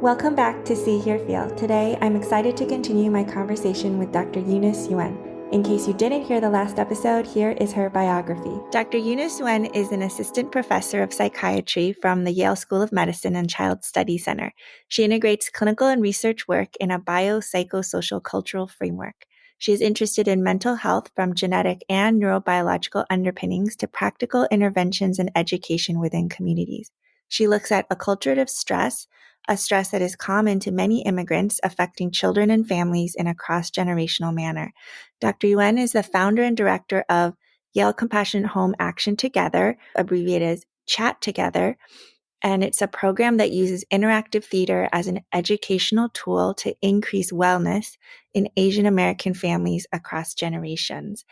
Welcome back to See, Hear, Feel. Today, I'm excited to continue my conversation with Dr. Eunice Yuen. In case you didn't hear the last episode, here is her biography. Dr. Eunice Yuen is an assistant professor of psychiatry from the Yale School of Medicine and Child Study Center. She integrates clinical and research work in a biopsychosocial cultural framework. She is interested in mental health from genetic and neurobiological underpinnings to practical interventions and education within communities. She looks at acculturative stress, a stress that is common to many immigrants, affecting children and families in a cross-generational manner. Dr. Yuen is the founder and director of Yale Compassionate Home Action Together, abbreviated as Chat Together, and it's a program that uses interactive theater as an educational tool to increase wellness in Asian American families across generations.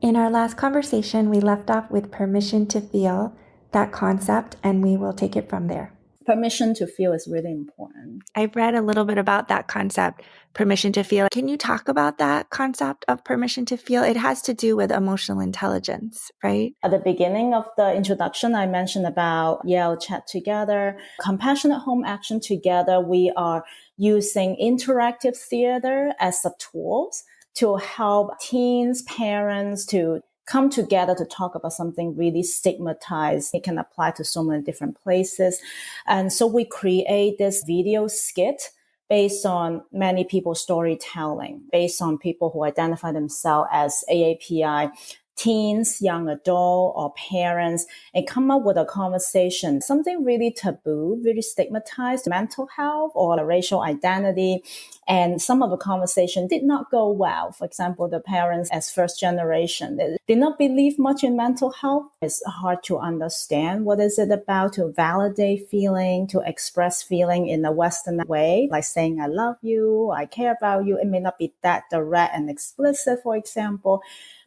In our last conversation, we left off with permission to feel, that concept, and we will take it from there. Permission to feel is really important. I've read a little bit about that concept, permission to feel. Can you talk about that concept of permission to feel? It has to do with emotional intelligence, right? At the beginning of the introduction, I mentioned about Yale Chat Together, Compassionate Home Action Together. We are using interactive theater as a tool to help teens, parents to come together to talk about something really stigmatized. It can apply to so many different places. And so we create this video skit based on many people's storytelling, based on people who identify themselves as AAPI, teens, young adult, or parents, and come up with a conversation, something really taboo, really stigmatized, mental health or racial identity. And some of the conversation did not go well. For example, the parents as first generation, they did not believe much in mental health. It's hard to understand what is it about to validate feeling, to express feeling in a Western way, like saying, I love you, I care about you. It may not be that direct and explicit, for example.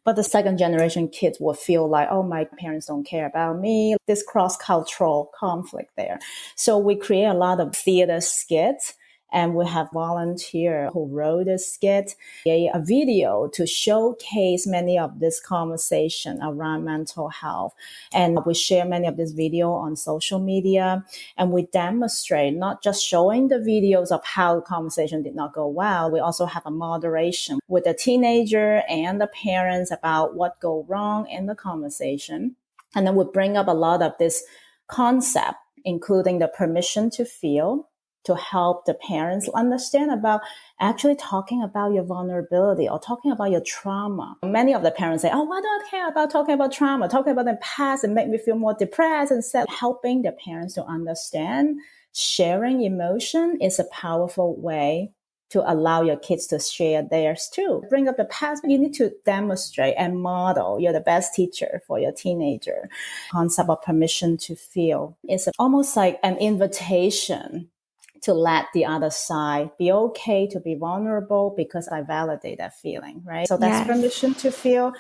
But the second generation kids will feel like, oh, my parents don't care about me. This cross-cultural conflict there. So we create a lot of theater skits. And we have volunteers who wrote a skit, a video to showcase many of this conversation around mental health. And we share many of this video on social media. And we demonstrate not just showing the videos of how the conversation did not go well. We also have a moderation with the teenager and the parents about what go wrong in the conversation. And then we bring up a lot of this concept, including the permission to feel, to help the parents understand about actually talking about your vulnerability or talking about your trauma. Many of the parents say, oh, why do I care about talking about trauma? Talking about the past and make me feel more depressed. Instead, helping the parents to understand sharing emotion is a powerful way to allow your kids to share theirs too. Bring up the past, but you need to demonstrate and model. You're the best teacher for your teenager. Concept of permission to feel is almost like an invitation to let the other side be okay to be vulnerable because I validate that feeling, right? So that's permission to feel.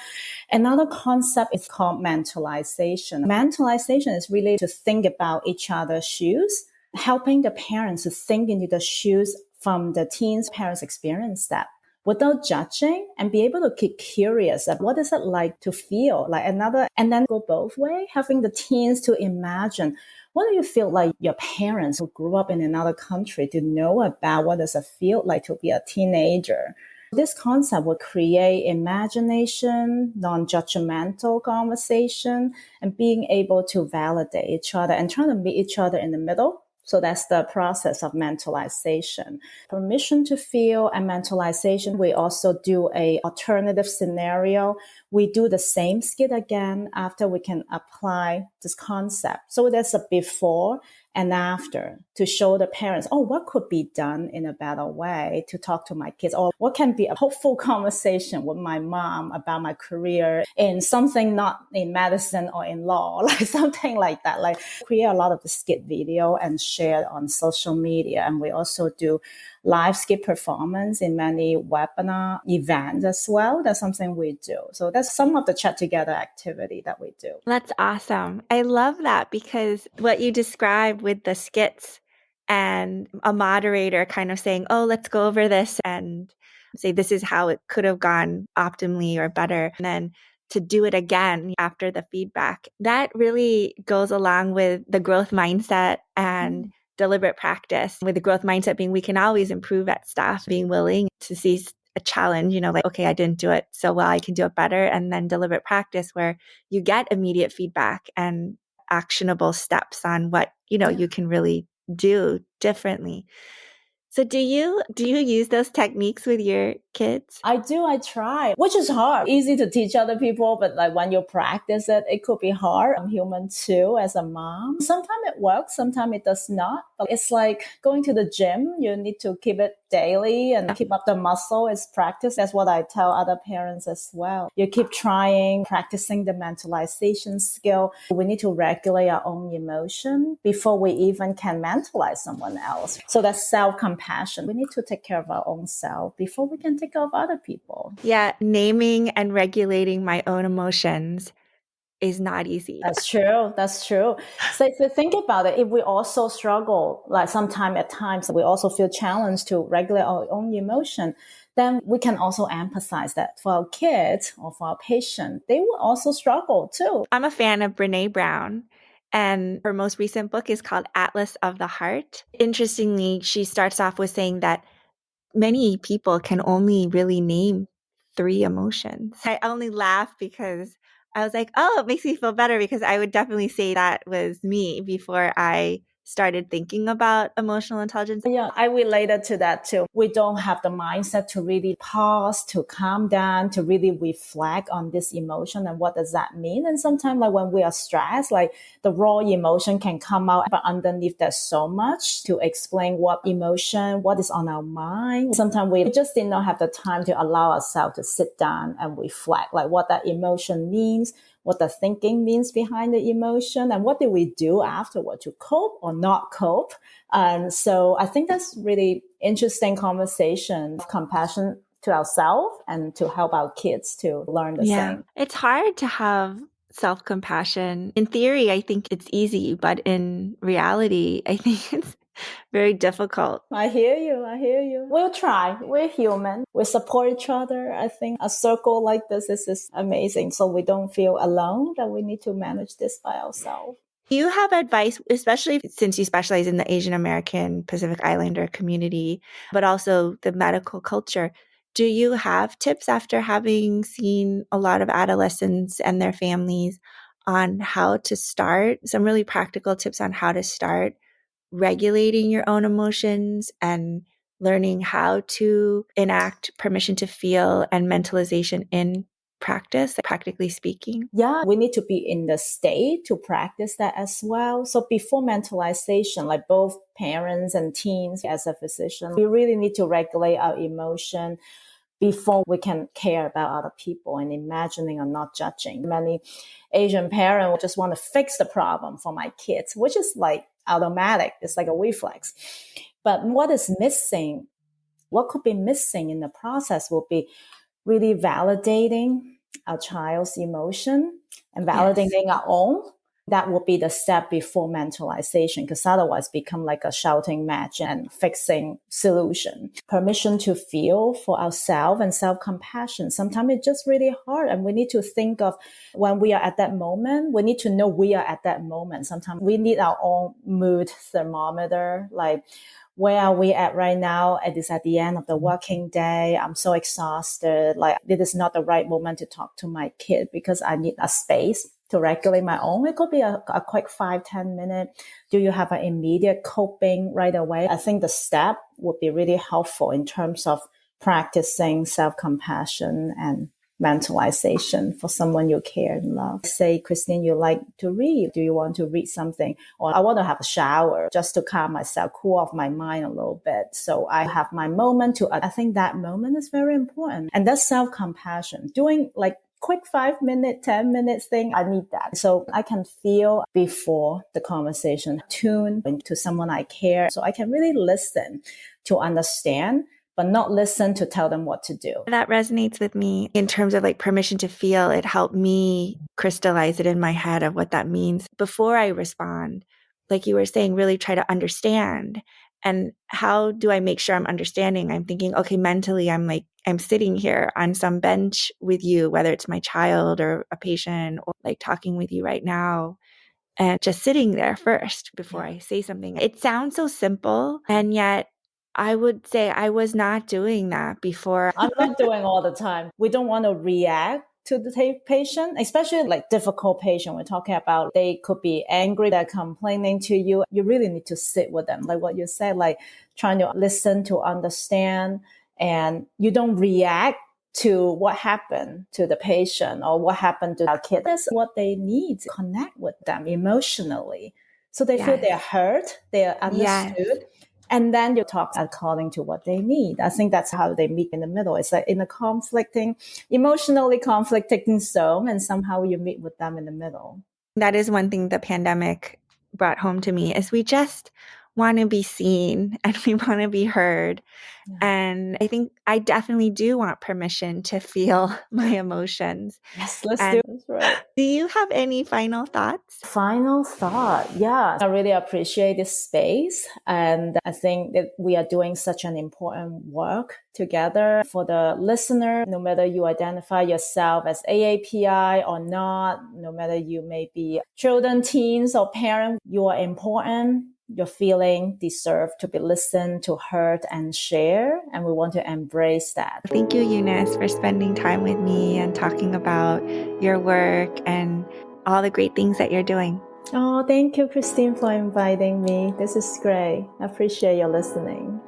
Another concept is called mentalization. Mentalization is really to think about each other's shoes, helping the parents to think into the shoes from the teens' parents' experience that without judging and be able to keep curious of what is it like to feel like another, and then go both ways, having the teens to imagine what do you feel like your parents who grew up in another country to know about what does it feel like to be a teenager? This concept will create imagination, non-judgmental conversation, and being able to validate each other and trying to meet each other in the middle. So that's the process of mentalization. Permission to feel and mentalization. We also do a alternative scenario. We do the same skit again after we can apply this concept. So there's a before and after to show the parents, oh, what could be done in a better way to talk to my kids? Or what can be a hopeful conversation with my mom about my career in something not in medicine or in law, like something like that. Like create a lot of the skit video and share it on social media. And we also do live skit performance in many webinar events as well. That's something we do. So that's some of the Chat Together activity that we do. That's awesome. I love that because what you described with the skits and a moderator kind of saying, oh, let's go over this and say this is how it could have gone optimally or better. And then to do it again after the feedback. That really goes along with the growth mindset and deliberate practice, with the growth mindset being we can always improve at stuff, being willing to see a challenge, like, okay, I didn't do it so well, I can do it better. And then deliberate practice where you get immediate feedback and actionable steps on what, you can really do differently. So do you use those techniques with your kids? I do. I try, which is hard. Easy to teach other people, but like when you practice it, it could be hard. I'm human too as a mom. Sometimes it works, sometimes it does not. But it's like going to the gym. You need to keep it daily and keep up the muscle. It's practice. That's what I tell other parents as well. You keep trying, practicing the mentalization skill. We need to regulate our own emotion before we even can mentalize someone else. So that's self-compassion. We need to take care of our own self before we can take care of other people. Yeah, naming and regulating my own emotions is not easy. That's true. That's true. So if you think about it, if we also struggle, like at times we also feel challenged to regulate our own emotion, then we can also empathize that for our kids or for our patient. They will also struggle too. I'm a fan of Brene Brown, and her most recent book is called Atlas of the Heart. Interestingly, she starts off with saying that many people can only really name 3 emotions. I only laugh because I was like, oh, it makes me feel better, because I would definitely say that was me before I started thinking about emotional intelligence. Yeah, I related to that too. We don't have the mindset to really pause, to calm down, to really reflect on this emotion and what does that mean. And sometimes like when we are stressed, like the raw emotion can come out, but underneath there's so much to explain what emotion, what is on our mind. Sometimes we just did not have the time to allow ourselves to sit down and reflect, like what that emotion means, what the thinking means behind the emotion, and what do we do afterward to cope or not cope. And so I think that's really interesting conversation of compassion to ourselves and to help our kids to learn the same. It's hard to have self-compassion. In theory, I think it's easy, but in reality, I think it's very difficult. I hear you. I hear you. We'll try. We're human. We support each other. I think a circle like this is amazing. So we don't feel alone, that we need to manage this by ourselves. Do you have advice, especially since you specialize in the Asian American Pacific Islander community, but also the medical culture? Do you have tips after having seen a lot of adolescents and their families on how to start, some really practical tips on how to start regulating your own emotions and learning how to enact permission to feel and mentalization in practice, practically speaking? Yeah, we need to be in the state to practice that as well. So before mentalization, like both parents and teens as a physician, we really need to regulate our emotion before we can care about other people and imagining or not judging. Many Asian parents just want to fix the problem for my kids, which is like automatic. It's like a reflex. But what is missing, what could be missing in the process will be really validating our child's emotion and validating our own. That would be the step before mentalization, because otherwise become like a shouting match and fixing solution. Permission to feel for ourselves and self-compassion. Sometimes it's just really hard, and we need to think of when we are at that moment. We need to know we are at that moment. Sometimes we need our own mood thermometer, like where are we at right now? It is at the end of the working day. I'm so exhausted. Like it is not the right moment to talk to my kid because I need a space to regulate my own. It could be a quick 5-10 minute. Do you have an immediate coping right away? I think the step would be really helpful in terms of practicing self-compassion and mentalization for someone you care and love. Say, Christine, you like to read. Do you want to read something? Or I want to have a shower just to calm myself, cool off my mind a little bit. So I have my moment I think that moment is very important. And that's self-compassion. Doing like quick 5-minute, 10 minutes thing. I need that. So I can feel before the conversation, tune into someone I care. So I can really listen to understand, but not listen to tell them what to do. That resonates with me in terms of like permission to feel. It helped me crystallize it in my head of what that means before I respond. Like you were saying, really try to understand. And how do I make sure I'm understanding? I'm thinking, okay, mentally, I'm sitting here on some bench with you, whether it's my child or a patient or like talking with you right now. and just sitting there first before I say something. It sounds so simple, and yet I would say I was not doing that before. I'm not doing all the time. We don't want to react to the patient, especially like difficult patient. We're talking about they could be angry, they're complaining to you. You really need to sit with them. Like what you said, like trying to listen to understand, and you don't react to what happened to the patient or what happened to our kid. That's what they need to connect with them emotionally. So they feel they're heard, they're understood. Yes. And then you talk according to what they need. I think that's how they meet in the middle. It's like in a emotionally conflicting zone, and somehow you meet with them in the middle. That is one thing the pandemic brought home to me is we just want to be seen and we want to be heard. Yeah. And I think I definitely do want permission to feel my emotions. Yes, let's do it. That's right. Do you have any final thoughts? Final thought. Yeah, I really appreciate this space. And I think that we are doing such an important work together for the listener, no matter you identify yourself as AAPI or not, no matter you may be children, teens, or parent, you are important. Your feeling deserve to be listened to, heard, and shared. And we want to embrace that. Thank you, Eunice, for spending time with me and talking about your work and all the great things that you're doing. Oh, thank you, Christine, for inviting me. This is great. I appreciate your listening.